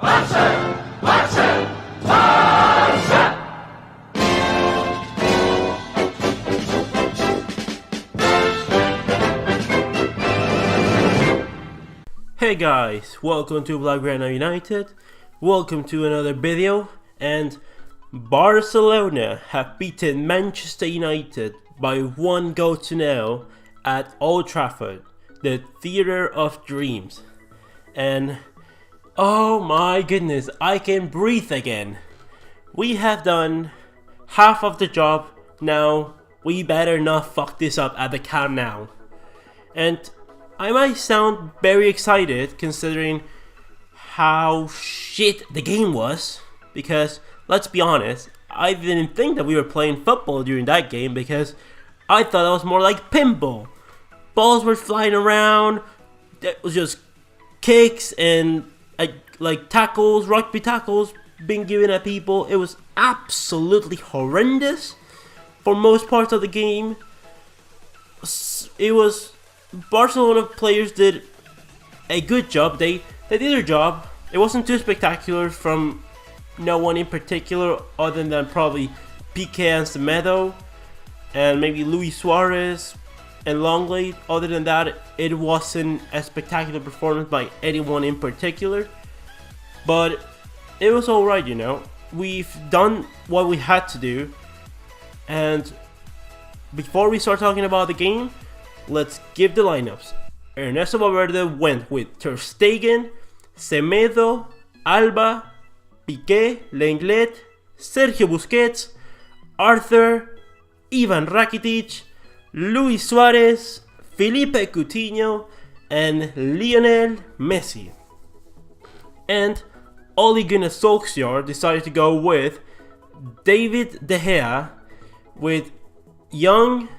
Barça! Barça! Barça! Hey guys, welcome to Blaugrana United. Welcome to another video. And Barcelona have beaten Manchester United by 1-0 at Old Trafford, the theater of dreams. And oh my goodness, I can breathe again. We have done half of the job. Now we better not fuck this up at the Camp Nou. And I might sound very excited considering how shit the game was, because let's be honest, I didn't think that we were playing football during that game because I thought it was more like pinball. Balls were flying around, it was just kicks and like tackles, rugby tackles being given at people. It was absolutely horrendous for most parts of the game. It was Barcelona players did a good job. They did their job. It wasn't too spectacular from no one in particular other than probably Piqué and Semedo and maybe Luis Suarez and Longley. Other than that, it wasn't a spectacular performance by anyone in particular. But it was alright, you know. We've done what we had to do. And before we start talking about the game, let's give the lineups. Ernesto Valverde went with Ter Stegen, Semedo, Alba, Piqué, Lenglet, Sergio Busquets, Arthur, Ivan Rakitic, Luis Suarez, Felipe Coutinho, and Lionel Messi. And Ole Gunnar Solskjaer decided to go with David De Gea, with Young,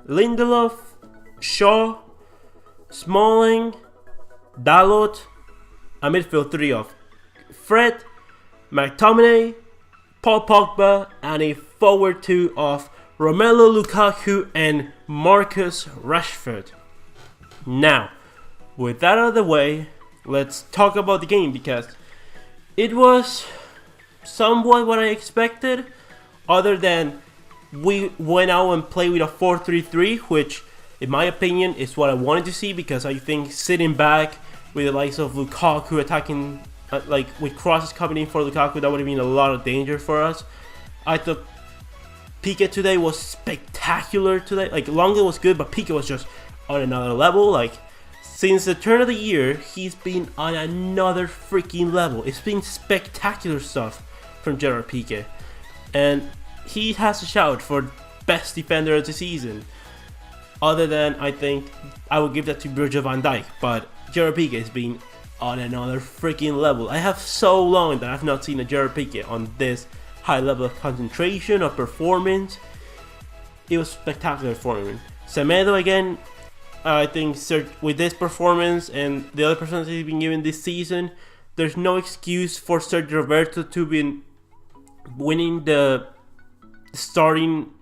Lindelof, Shaw, Smalling, Dalot, a midfield three of Fred, McTominay, Paul Pogba, and a forward two of Romelu Lukaku and Marcus Rashford. Now, with that out of the way, let's talk about the game, because it was somewhat what I expected, other than we went out and played with a 4-3-3, which in my opinion is what I wanted to see, because I think sitting back with the likes of Lukaku attacking, like with crosses coming in for Lukaku, that would have been a lot of danger for us. I thought Piqué today was spectacular today. Like Longley was good, but Piqué was just on another level. Like since the turn of the year, he's been on another freaking level. It's been spectacular stuff from Gerard Piqué, and he has a shout for best defender of the season. Other than, I think, I would give that to Virgil van Dijk, but Gerard Piqué has been on another freaking level. I have so long that I've not seen a Gerard Piqué on this high level of concentration, of performance. It was spectacular for him. Semedo again, I think with this performance and the other performances he's been given this season, there's no excuse for Sergio Roberto to be winning the starting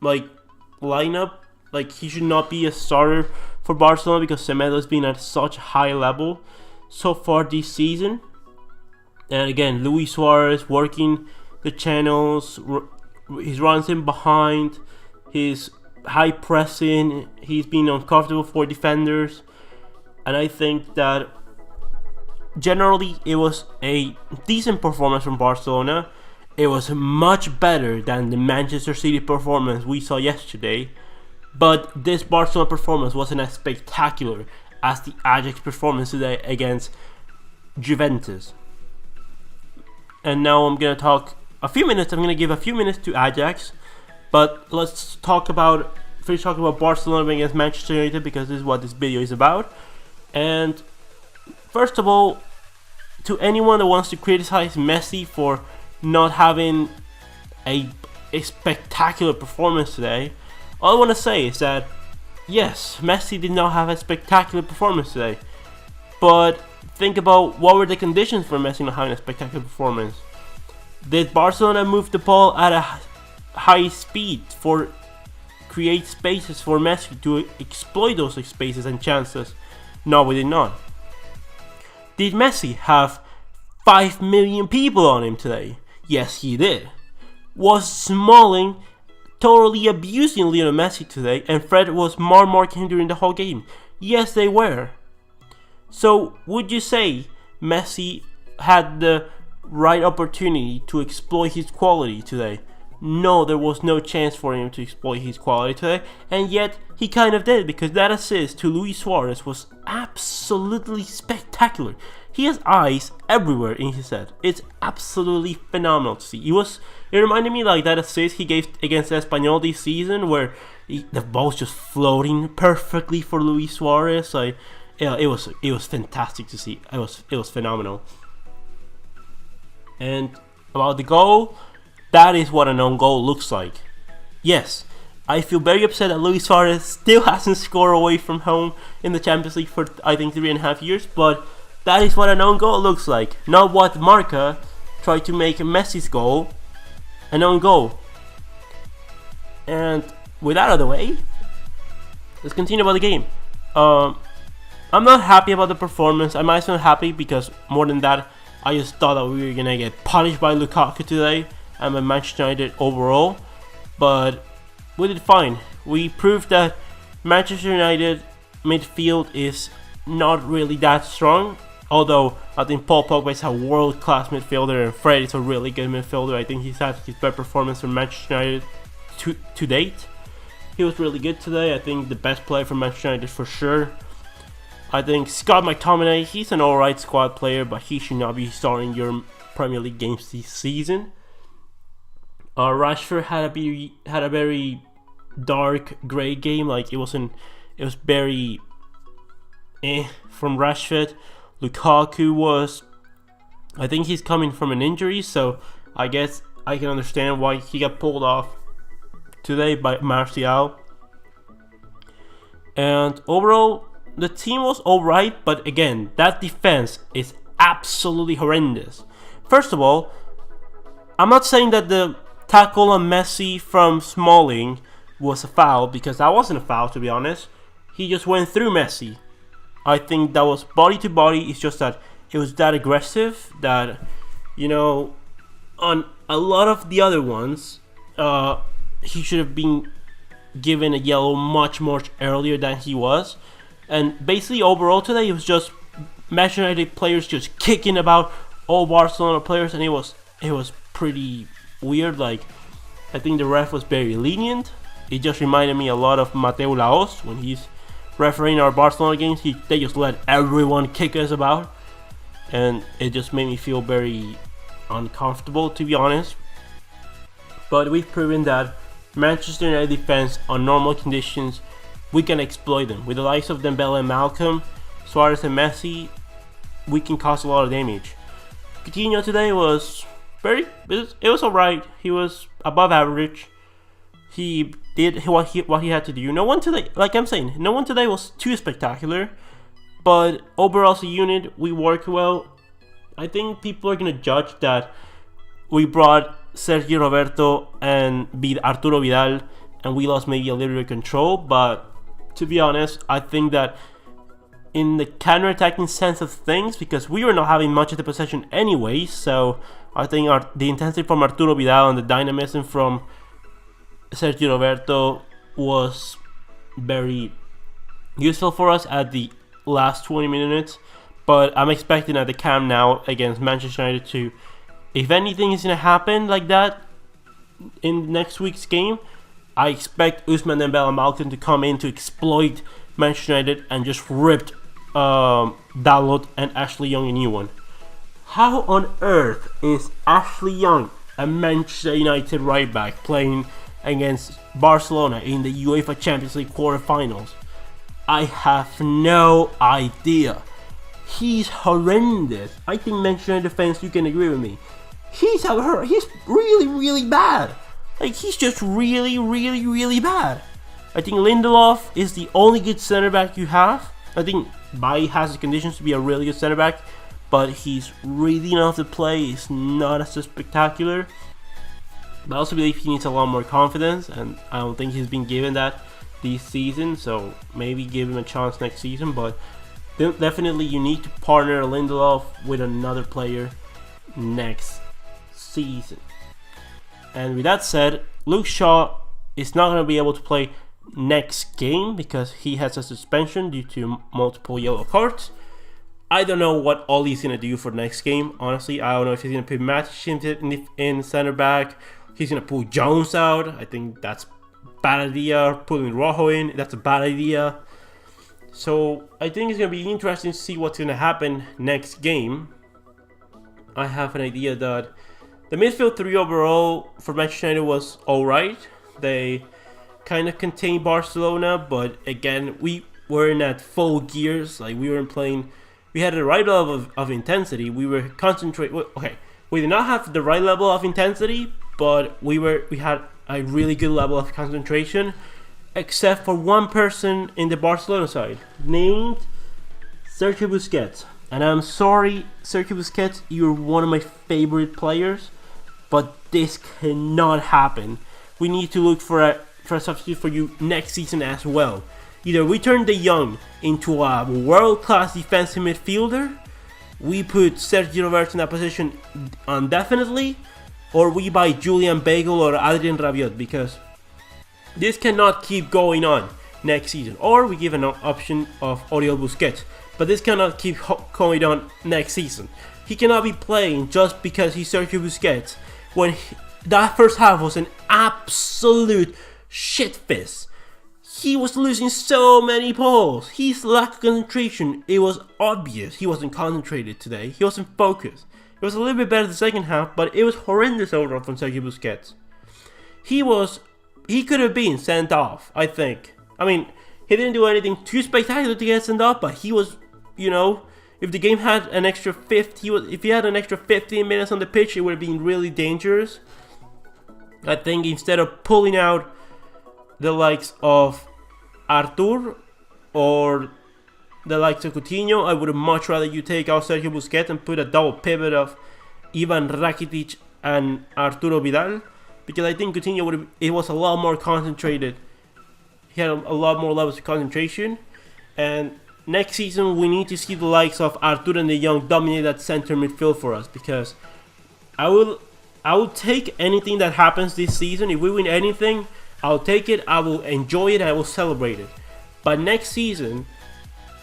lineup. Like, he should not be a starter for Barcelona, because Semedo's been at such a high level so far this season. And again, Luis Suarez working the channels, his runs in behind, his high pressing, he's been uncomfortable for defenders. And I think that generally it was a decent performance from Barcelona. It was much better than the Manchester City performance we saw yesterday. But this Barcelona performance wasn't as spectacular as the Ajax performance today against Juventus. And now I'm going to talk I'm going to give a few minutes to Ajax. But let's finish talking about Barcelona against Manchester United, because this is what this video is about. And first of all, to anyone that wants to criticize Messi for not having a spectacular performance today, all I want to say is that yes, Messi did not have a spectacular performance today, but think about what were the conditions for Messi not having a spectacular performance. Did Barcelona move the ball at a high speed for create spaces for Messi to exploit those spaces and chances? No, we did not. Did Messi have 5 million people on him today. Yes, he did. Was Smalling totally abusing Lionel Messi today, and Fred was marking him during the whole game? Yes, they were. So, would you say Messi had the right opportunity to exploit his quality today? No, there was no chance for him to exploit his quality today, and yet he kind of did, because that assist to Luis Suarez was absolutely spectacular. He has eyes everywhere in his head. It's absolutely phenomenal to see. It reminded me like that assist he gave against Espanyol this season, where the ball's just floating perfectly for Luis Suarez. It was fantastic to see. It was phenomenal. And about the goal, that is what an own goal looks like. Yes, I feel very upset that Luis Suarez still hasn't scored away from home in the Champions League for I think 3.5 years, but that is what an own goal looks like. Not what Marca tried to make Messi's goal an own goal. And with that out of the way, let's continue about the game. I'm not happy about the performance. I'm actually not happy because more than that, I just thought that we were gonna get punished by Lukaku today. I'm a Manchester United overall, but we did fine. We proved that Manchester United midfield is not really that strong. Although I think Paul Pogba is a world-class midfielder and Fred is a really good midfielder. I think he's had his best performance for Manchester United to date. He was really good today. I think the best player for Manchester United for sure. I think Scott McTominay, he's an alright squad player, but he should not be starting your Premier League games this season. Rashford had a very dark grey game. Like it was very from Rashford. Lukaku I think he's coming from an injury, so I guess I can understand why he got pulled off today by Martial. And overall, the team was alright, but again, that defense is absolutely horrendous. First of all, I'm not saying that the tackle on Messi from Smalling was a foul, because that wasn't a foul, to be honest. He just went through Messi. I think that was body to body. It's just that it was that aggressive that, on a lot of the other ones, he should have been given a yellow much more earlier than he was. And basically overall today, it was just Manchester United players just kicking about all Barcelona players, and it was pretty weird. Like, I think the ref was very lenient. It just reminded me a lot of Mateu Laos when he's refereeing our Barcelona games. They just let everyone kick us about, and it just made me feel very uncomfortable, to be honest. But we've proven that Manchester United defense on normal conditions, we can exploit them. With the likes of Dembele and Malcom, Suarez and Messi, we can cause a lot of damage. Coutinho today was it was alright. He was above average. He did what he had to do. No one today, like I'm saying, no one today was too spectacular. But overall as a unit, we worked well. I think people are gonna judge that we brought Sergio Roberto and Arturo Vidal, and we lost maybe a little bit of control. But to be honest, I think that in the counter-attacking sense of things, because we were not having much of the possession anyway, so I think the intensity from Arturo Vidal and the dynamism from Sergio Roberto was very useful for us at the last 20 minutes. But I'm expecting at the Camp Nou against Manchester United to, if anything is going to happen like that in next week's game, I expect Ousmane Dembele and Malcom to come in to exploit Manchester United and just ripped Dalot and Ashley Young a new one. How on earth is Ashley Young, a Manchester United right back, playing against Barcelona in the UEFA Champions League quarterfinals? I have no idea. He's horrendous. I think Manchester United fans, you can agree with me. He's really bad. Like, he's just really bad. I think Lindelof is the only good center back you have. I think Bailly has the conditions to be a really good center back, but he's really enough to play. He's not as spectacular. But I also believe he needs a lot more confidence, and I don't think he's been given that this season. So maybe give him a chance next season. But definitely you need to partner Lindelof with another player next season. And with that said, Luke Shaw is not going to be able to play next game because he has a suspension due to multiple yellow cards. I don't know what Ollie's going to do for next game, honestly. I don't know if he's going to put Matic in center back. He's going to pull Jones out. I think that's a bad idea. Putting Rojo in, that's a bad idea. So I think it's going to be interesting to see what's going to happen next game. I have an idea that the midfield 3 overall for Manchester United was alright. They kind of contained Barcelona, but again, we weren't at full gears. Like, we weren't playing. We had the right level of intensity. We were concentrating. Okay, we did not have the right level of intensity, but we had a really good level of concentration, except for one person in the Barcelona side, named Sergio Busquets. And I'm sorry, Sergio Busquets, you're one of my favorite players, but this cannot happen. We need to look for a substitute for you next season as well. Either we turn De Jong into a world-class defensive midfielder, we put Sergio Roberto in that position indefinitely, or we buy Julian Bagel or Adrien Rabiot, because this cannot keep going on next season. Or we give an option of Oriol Busquets, but this cannot keep going on next season. He cannot be playing just because he's Sergio Busquets when that first half was an absolute shitfest. He was losing so many balls. His lack of concentration, it was obvious. He wasn't concentrated today. He wasn't focused. It was a little bit better the second half, but it was horrendous overall from Sergio Busquets. He could have been sent off, I think. I mean, he didn't do anything too spectacular to get sent off, but he was, if the game had an extra 50, if he had an extra 15 minutes on the pitch, it would have been really dangerous. I think instead of pulling out the likes of Artur or the likes of Coutinho, I would have much rather you take out Sergio Busquets and put a double pivot of Ivan Rakitic and Arturo Vidal, because I think Coutinho it was a lot more concentrated. He had a lot more levels of concentration, and next season we need to see the likes of Arturo and De Jong dominate that center midfield for us, because I will take anything that happens this season. If we win anything, I'll take it, I will enjoy it, I will celebrate it. But next season,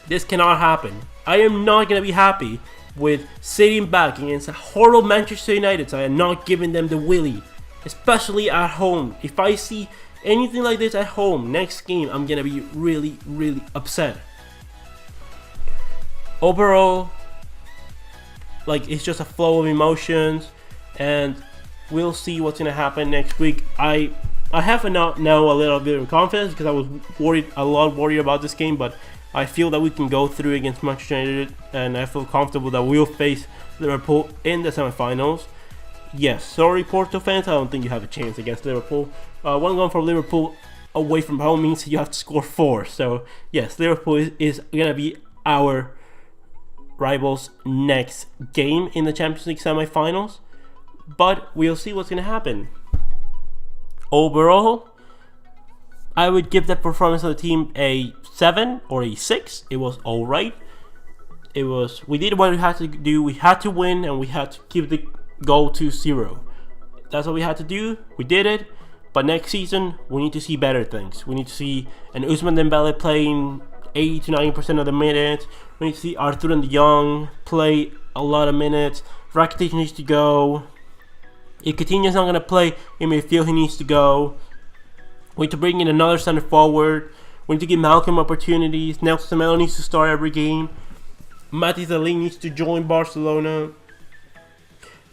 this cannot happen. I am not going to be happy with sitting back against a horrible Manchester United side and not giving them the willy, especially at home. If I see anything like this at home next game, I'm going to be really, really upset. Overall, it's just a flow of emotions, and we'll see what's going to happen next week. I have now a little bit of confidence because I was a lot worried about this game, but I feel that we can go through against Manchester United, and I feel comfortable that we'll face Liverpool in the semi-finals. Yes, sorry Porto fans, I don't think you have a chance against Liverpool. One goal for Liverpool away from home means you have to score 4. So yes, Liverpool is going to be our rivals next game in the Champions League semi-finals, but we'll see what's going to happen. Overall, I would give the performance of the team a 7 or a 6. It was alright. We did what we had to do. We had to win, and we had to keep the goal to 0. That's what we had to do. We did it. But next season, we need to see better things. We need to see an Ousmane Dembele playing 80 to 90% of the minutes. We need to see Arthur and De Jong play a lot of minutes. Rakitic needs to go. If Coutinho's not going to play in midfield, he needs to go. We need to bring in another center forward. We need to give Malcom opportunities. Nelson Semedo needs to start every game. Matis Ali needs to join Barcelona.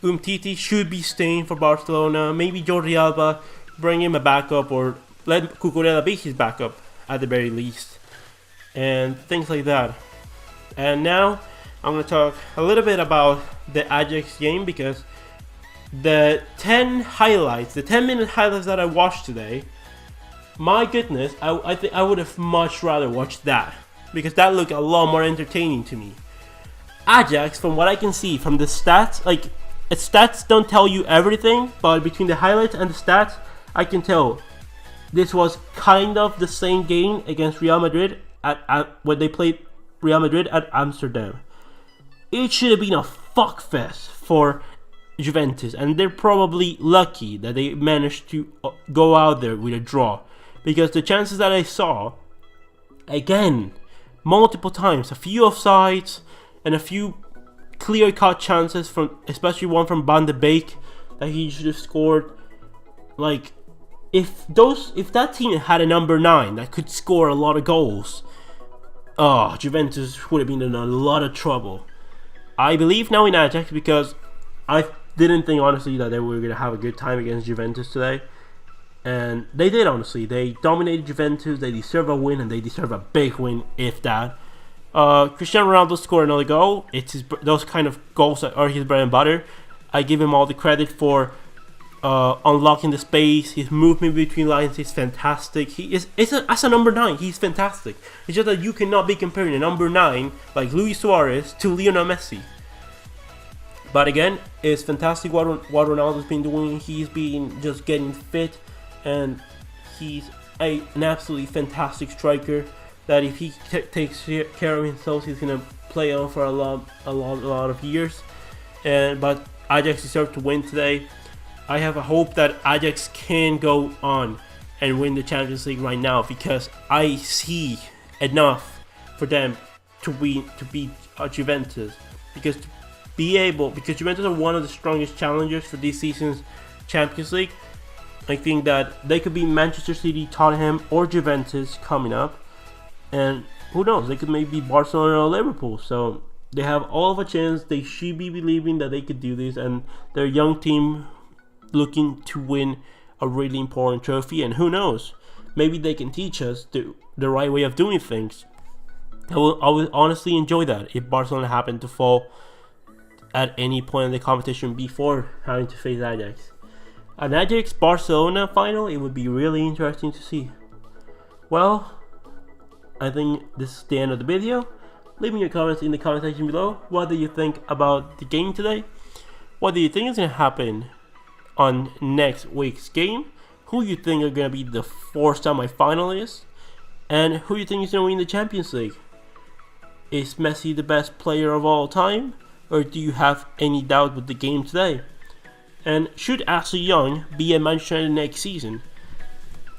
Umtiti should be staying for Barcelona. Maybe Jordi Alba, bring him a backup, or let Cucurella be his backup at the very least. And things like that. And now I'm going to talk a little bit about the Ajax game, because the 10-minute highlights that I watched today, my goodness, I think I would have much rather watched that, because that looked a lot more entertaining to me. Ajax, from what I can see from the stats, stats don't tell you everything, but between the highlights and the stats, I can tell this was kind of the same game against Real Madrid when they played Real Madrid at Amsterdam. It should have been a fuckfest for Juventus, and they're probably lucky that they managed to go out there with a draw, because the chances that I saw, again, multiple times, a few offsides and a few clear-cut chances from, especially one from Van de Beek that he should have scored. Like, if that team had a number 9 that could score a lot of goals, Juventus would have been in a lot of trouble. I believe now in Ajax, because I didn't think honestly that they were going to have a good time against Juventus today, and they did. Honestly, they dominated Juventus. They deserve a win, and they deserve a big win, if that. Cristiano Ronaldo scored another goal. It's those kind of goals that are his bread and butter. I give him all the credit for unlocking the space. His movement between lines is fantastic. He is as a number 9, he's fantastic. It's just that you cannot be comparing a number 9 like Luis Suarez to Lionel Messi. But again, it's fantastic what Ronaldo's been doing. He's been just getting fit, and he's an absolutely fantastic striker. That if he takes care of himself, he's gonna play on for a lot of years. But Ajax deserve to win today. I have a hope that Ajax can go on and win the Champions League right now, because I see enough for them to beat Juventus, because Juventus are one of the strongest challengers for this season's Champions League. I think that they could be Manchester City, Tottenham, or Juventus coming up, and who knows, they could maybe be Barcelona or Liverpool. So they have all of a chance. They should be believing that they could do this, and they're a young team looking to win a really important trophy. And who knows, maybe they can teach us the right way of doing things. I would honestly enjoy that if Barcelona happened to fall at any point in the competition before having to face Ajax. An Ajax Barcelona final, it would be really interesting to see. Well, I think this is the end of the video. Leave me your comments in the comment section below. What do you think about the game today? What do you think is going to happen on next week's game? Who you think are going to be the 4 semi-finalists? And who you think is going to win the Champions League? Is Messi the best player of all time? Or do you have any doubt with the game today? And should Ashley Young be at Manchester United next season?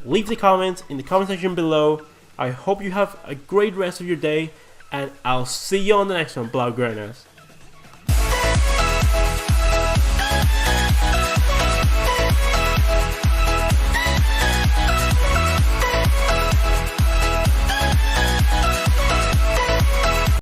Leave the comments in the comment section below. I hope you have a great rest of your day, and I'll see you on the next one, Blaugranas.